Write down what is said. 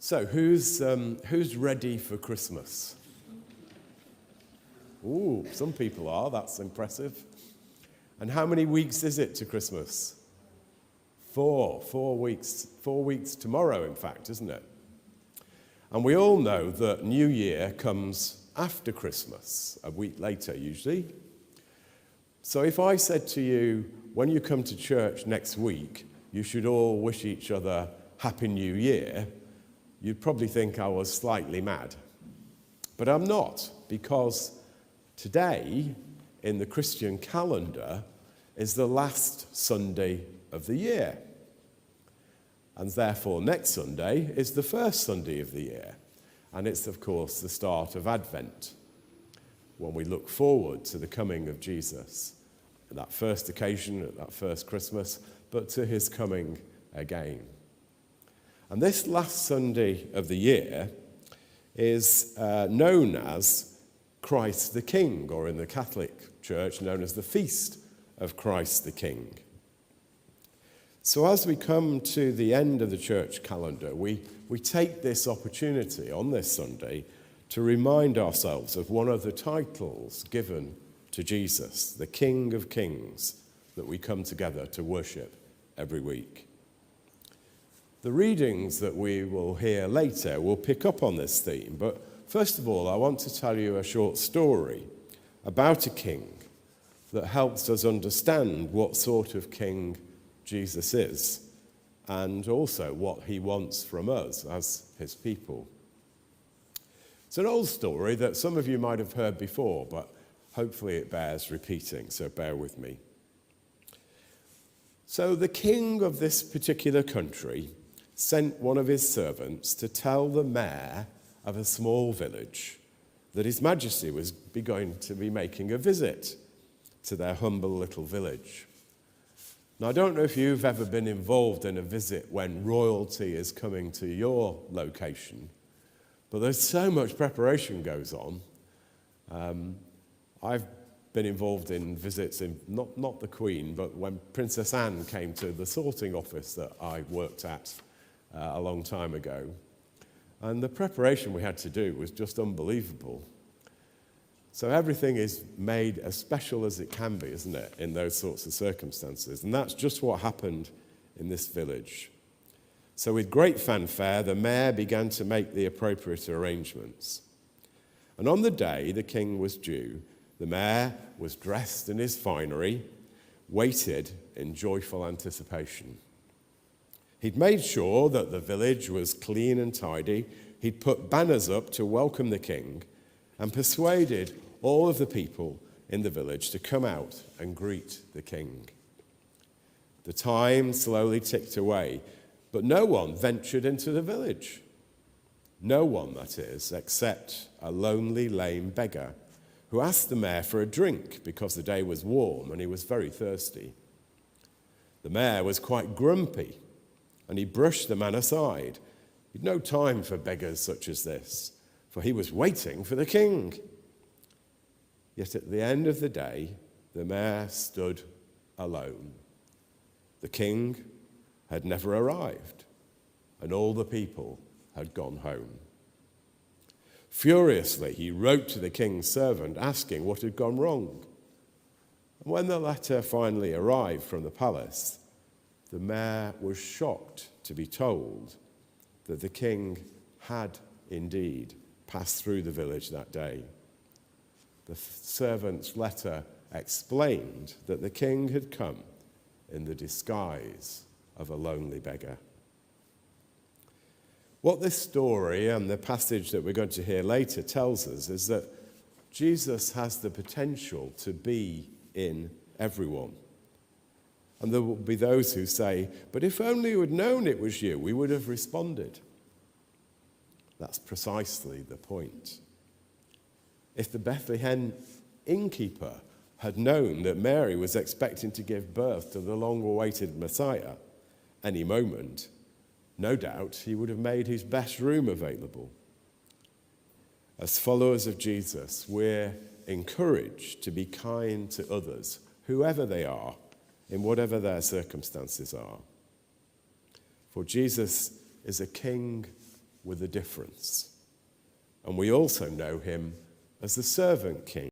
So, who's ready for Christmas? Ooh, some people are. That's impressive. And how many weeks is it to Christmas? 4 weeks. 4 weeks tomorrow, in fact, isn't it? And we all know that New Year comes after Christmas, a week later usually. So if I said to you, when you come to church next week, you should all wish each other Happy New Year, you'd probably think I was slightly mad. But I'm not, because today, in the Christian calendar, is the last Sunday of the year. And therefore, next Sunday is the first Sunday of the year. And it's, of course, the start of Advent, when we look forward to the coming of Jesus, at that first occasion, at that first Christmas, but to his coming again. And this last Sunday of the year is known as Christ the King, or in the Catholic Church known as the Feast of Christ the King. So as we come to the end of the church calendar, we take this opportunity on this Sunday to remind ourselves of one of the titles given to Jesus, the King of Kings, that we come together to worship every week. The readings that we will hear later will pick up on this theme, but first of all, I want to tell you a short story about a king that helps us understand what sort of king Jesus is, and also what he wants from us as his people. It's an old story that some of you might have heard before, but hopefully it bears repeating, so bear with me. So the king of this particular country sent one of his servants to tell the mayor of a small village that His Majesty was going to be making a visit to their humble little village. Now, I don't know if you've ever been involved in a visit when royalty is coming to your location, but there's so much preparation goes on. I've been involved in visits in, not the Queen, but when Princess Anne came to the sorting office that I worked at a long time ago. And the preparation we had to do was just unbelievable. So everything is made as special as it can be, isn't it, in those sorts of circumstances? And that's just what happened in this village. So with great fanfare, the mayor began to make the appropriate arrangements. And on the day the king was due, the mayor was dressed in his finery, waited in joyful anticipation. He'd made sure that the village was clean and tidy. He'd put banners up to welcome the king and persuaded all of the people in the village to come out and greet the king. The time slowly ticked away, but no one ventured into the village. No one, that is, except a lonely, lame beggar who asked the mayor for a drink because the day was warm and he was very thirsty. The mayor was quite grumpy, and he brushed the man aside. He'd no time for beggars such as this, for he was waiting for the king. Yet at the end of the day, the mayor stood alone. The king had never arrived, and all the people had gone home. Furiously, he wrote to the king's servant asking what had gone wrong. And when the letter finally arrived from the palace, the mayor was shocked to be told that the king had indeed passed through the village that day. The servant's letter explained that the king had come in the disguise of a lonely beggar. What this story and the passage that we're going to hear later tells us is that Jesus has the potential to be in everyone. And there will be those who say, but if only we had known it was you, we would have responded. That's precisely the point. If the Bethlehem innkeeper had known that Mary was expecting to give birth to the long-awaited Messiah any moment, no doubt he would have made his best room available. As followers of Jesus, we're encouraged to be kind to others, whoever they are, in whatever their circumstances are. For Jesus is a king with a difference. And we also know him as the servant king.